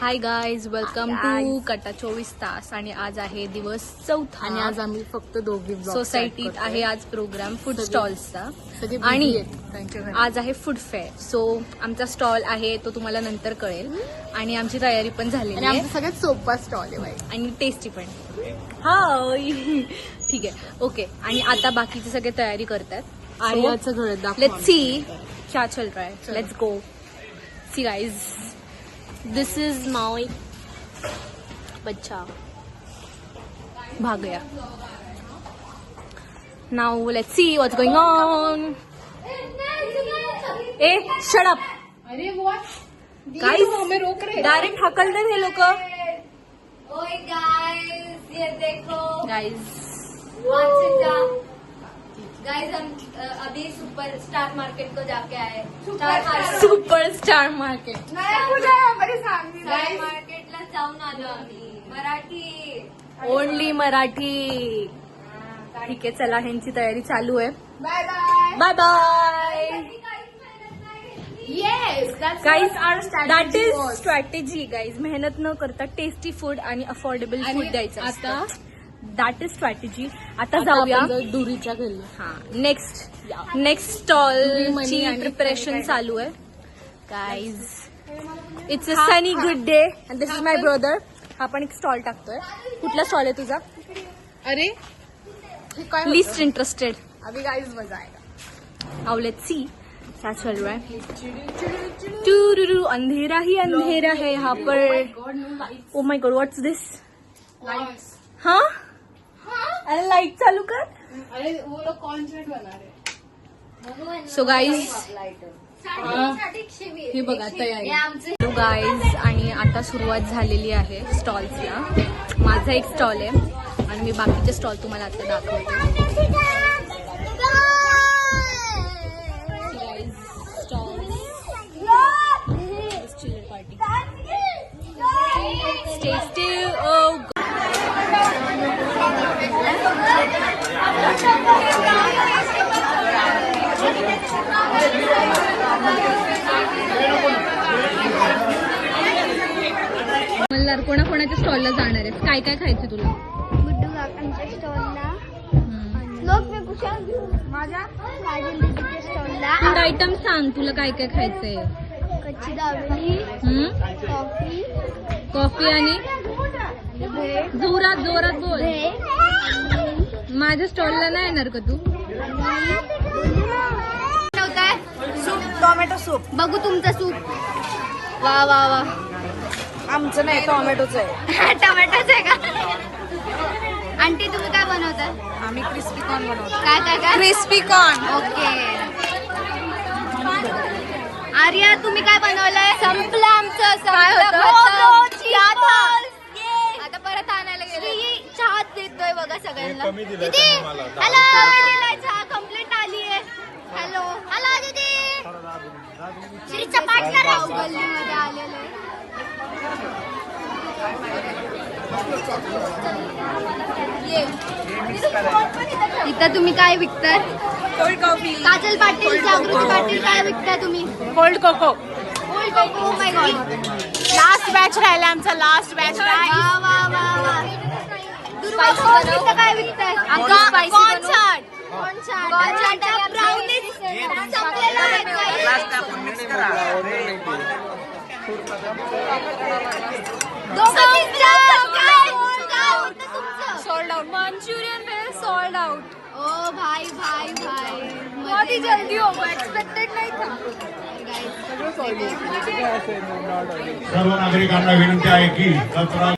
Hi guys, welcome to कट्टा 24 तास. आणि आज आहे दिवस चौथा आणि आज आम्ही फक्त दोघी सोसायटीत आहे आज प्रोग्राम फूड स्टॉल्सचा. आणि आज आहे फूड फेअर. सो आमचा स्टॉल आहे तो तुम्हाला नंतर कळेल. आणि आमची तयारी पण झालेली आहे. सगळ्यात सोपा स्टॉल आहे आणि टेस्टी पण. हाय ठीक आहे, ओके. आणि आता बाकीचे सगळे तयारी करतात. आर्याचं घर लेट्स सी क्या चल रहा है. Let's go see guys. This is my बच्चा. भाग गया. Now let's see what's going on. ए शट अप. अरे व्हाट गाइस, हमें रोक रहे. डायरेक्ट हकलते थे लोग. ओए गाइस, ये देखो गाइस गाइस, हम अभी सुपर स्टार मार्केट को जाके आए. Super star market. स्टार मार्केटला जाऊन आलो आम्ही. मराठी ओनली मराठी. ठीक आहे, चला ह्यांची तयारी चालू आहे. Bye bye bye bye. Yes guys, that is strategy. Guys, मेहनत न करता टेस्टी फूड आणि अफोर्डेबल फूड द्यायचं आता दॅट इज स्ट्रॅटेजी. आता जाऊया दुरीच्या घरी. हा. नेक्स्ट स्टॉल ची प्रिपरेशन चालू आहे. Guys, it's a Sunny good day and this is my brother. हा पण एक स्टॉल टाकतोय. कुठला स्टॉल आहे तुझा? अरे हे काय लिस्ट इंटरेस्टेड. अभी गाइस मजा आएगा. नाउ लेट्स सी क्या चल रहा है. टूरुरु, अंधेरा ही अंधेरा है यहाँ पर. ओ माय गॉड, व्हाट्स दिस? हाँ, अरे लाइट चालू कर. अरे वो लोग कॉन्सर्ट बना रहे. सो गाईज, हे बघा तयारी. गाईज, आणि आता सुरुवात झालेली आहे स्टॉल्सला. माझा एक स्टॉल आहे आणि मी बाकीचे स्टॉल तुम्हाला आता दाखवते. Stay still. Oh. मल्हार, कोणाकोणाच्या स्टॉलला जाणार आहेस? काय काय खायचं तुला? गुड्डू काकांच्या स्टॉलला. लोक मी कुशाल माझ्या दीदीच्या स्टॉलला. फूड आयटम सांग, तुला काय काय खायचंय? कच्ची दाबेली, कॉफी, कॉफी आणि ब्रेड, जोरात जोरात बोल. ब्रेड. माझ्या स्टॉलला नाही येणार का तू? बनवताय सूप, टोमॅटो सूप. बघू तुमचं सूप. वा वा वा. आमचं नाही, टोमॅटोचं आहे. टोमॅटोच आहे का? आंटी, तुम्ही काय बनवताय? आम्ही क्रिस्पी कॉर्न बनवतो. काय काय काय? Crispy corn. ओके. आर्या, तुम्ही काय बनवलंय? संपलं आमचं. काय होतं? आता परत आणायला गेलो. चहा देतोय बघा सगळ्यांना. कमी दिलंय दीदी, त्यांनी मला. हॅलो. कमी दिलाय चहा. कंप्लेंट आली आहे. हॅलो हॅलो दीदी. श्रीचा पार्टनर आहे. गल्लीमध्ये आलेलं आहे. इथं तुम्ही काय विकताय? कोल्ड कॉफी, काजल पाटील, जागृती पाटील, काय विकताय तुम्ही? Cold cocoa. Cold cocoa. Oh my god. Last batch राहिला आमचा. Last batch. वा वा वा वा. दुर्वा, इथं काय विकताय? कॉन्सर्ट. ब्राउनीज संपलेलं आहे काही. Sold out. मंचुरियन भेल सोल्ड आउट. ओ भाई भाई भाई, बहुत ही जल्दी हो गया, एक्सपेक्टेड नाही था. सर्व नागरिकांना विनंती आहे की कचरा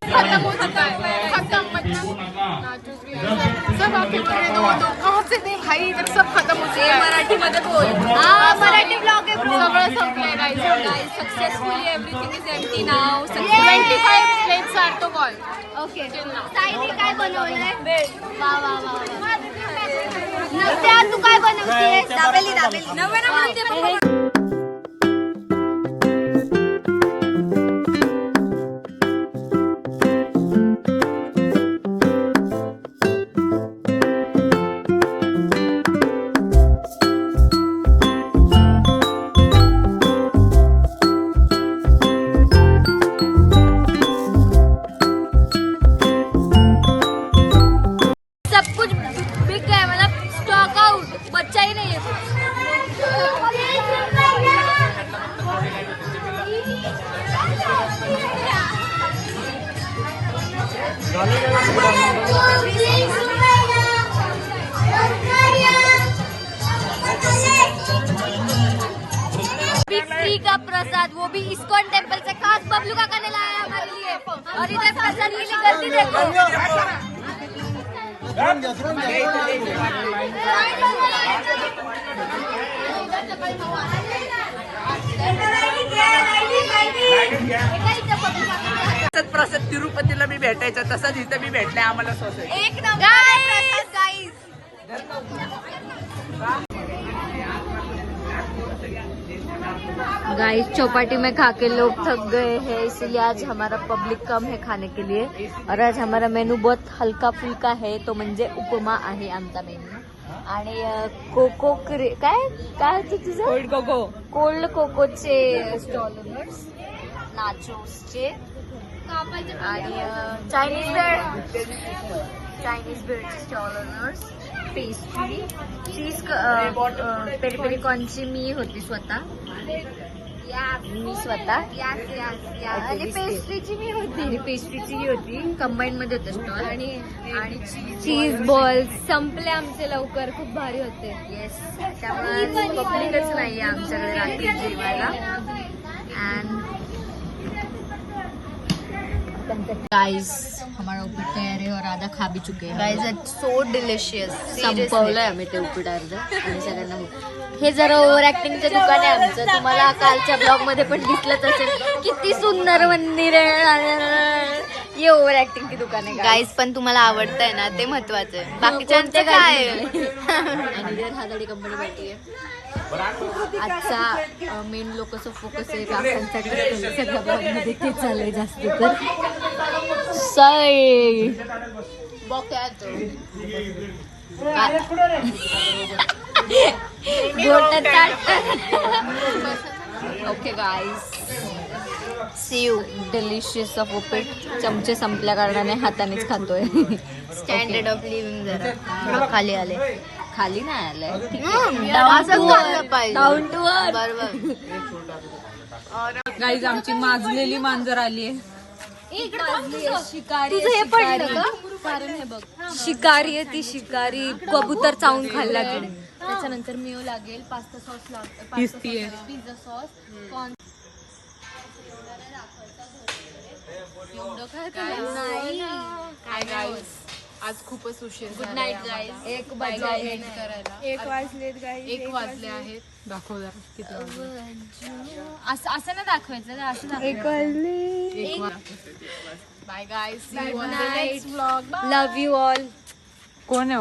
भाई जब सब खत्म हो चुका है. मराठीमध्ये बोल. हा, मराठी ब्लॉग आहे ब्रो. सगळं संपलंय guys. Successfully everything is empty now. 25 plates are total. Okay. साईने काय बनवलंय? वा वा वा वा. नव्या, तू काय बनवतेस? दाबेली. नव्या फ्री का प्रसाद, वो भी इस्कॉन टेम्पल से खास बबलू काका ने लाया हमारे लिए। और इधर प्रसाद की गर्दी देखो। प्रसाद तिरुपतीला मी भेटायचा तसाच इथे मी भेटलाय आम्हाला सोसायटी. एक नंबर प्रसाद गाइस. गाइस चौपाटी में खा के लोग थक गए हैं, इसलिए आज हमारा पब्लिक कम है खाने के लिए. और आज हमारा मेनू बहुत हल्का फुल्का है, तो म्हणजे उपमा आहे आमचा मेनू. आणि कोको काय होतं तुझं? कोल्ड कोकोचे स्टॉलर्स, नाचोसचे आणि चायनीज ब्रेडचे स्टॉलर्स, पेस्ट्री, चीज पेरी पेरी कॉर्नची मी होती स्वतः. आणि पेस्ट्रीची मी होती. आणि पेस्ट्रीची होती, कंबाईन मध्ये होतं स्टॉल. आणि चीज बॉल्स संपले आमचे लवकर, खूप भारी होते. येस, त्यामुळे पब्लिकच नाही आमच्याकडे रात्री जेवायला. अँड गाइस हमारा उपीट तयार है और आधा खा भी चुके हैं. Guys it's so delicious. संपवलंय आम्ही ते उपीट अर्ध. आणि सगळ्यांना हे जरा ओव्हर ऍक्टिंगचं दुकान आहे आमचं. तुम्हाला कालच्या ब्लॉग मध्ये पण दिसलंच असेल किती सुंदर मंदिर आहे. ये ओव्हर ऍक्टिंग की दुकान आहे गाइस, पण तुम्हाला आवडतंय ना ते महत्वाचं आहे. बाकीच्यांचं काय आहे? आणि इधर हादाडी कंपनी बैठी आहे. आजचा मेन लोकचं फोकस आहे काकांसाठी. सगळ्या ब्लॉगमध्ये ते चाललंय जास्त तर. Okay guys, see you. Delicious of उपीट. चमचे संपल्या कारणाने हातानेच खातोय. स्टँडर्ड ऑफ लिव्हिंग जरा खाली आले. खाली नाही आलंय. Down to earth. बरोबर. गाईज आमची माजलेली मांजर आली आहे. शिकारी हे पडलं का? कारण हे बघ, शिकारी आहे ती. शिकारी कबूतर चावून खाल्ला तिने. त्याच्यानंतर मेव लागेल, पास्ता सॉस लागेल, पिझ्झा सॉस, कॉर्न. एवढं काय नाही. काय गाईस, आज खूपच उशीर. Good night guys. 1 वाजले आहेत. दाखव जरा किती वाजले. असं ना दाखवायचं, असं दाखवायचं. Bye guys, see you on the next vlog. Love you all. कोण आहे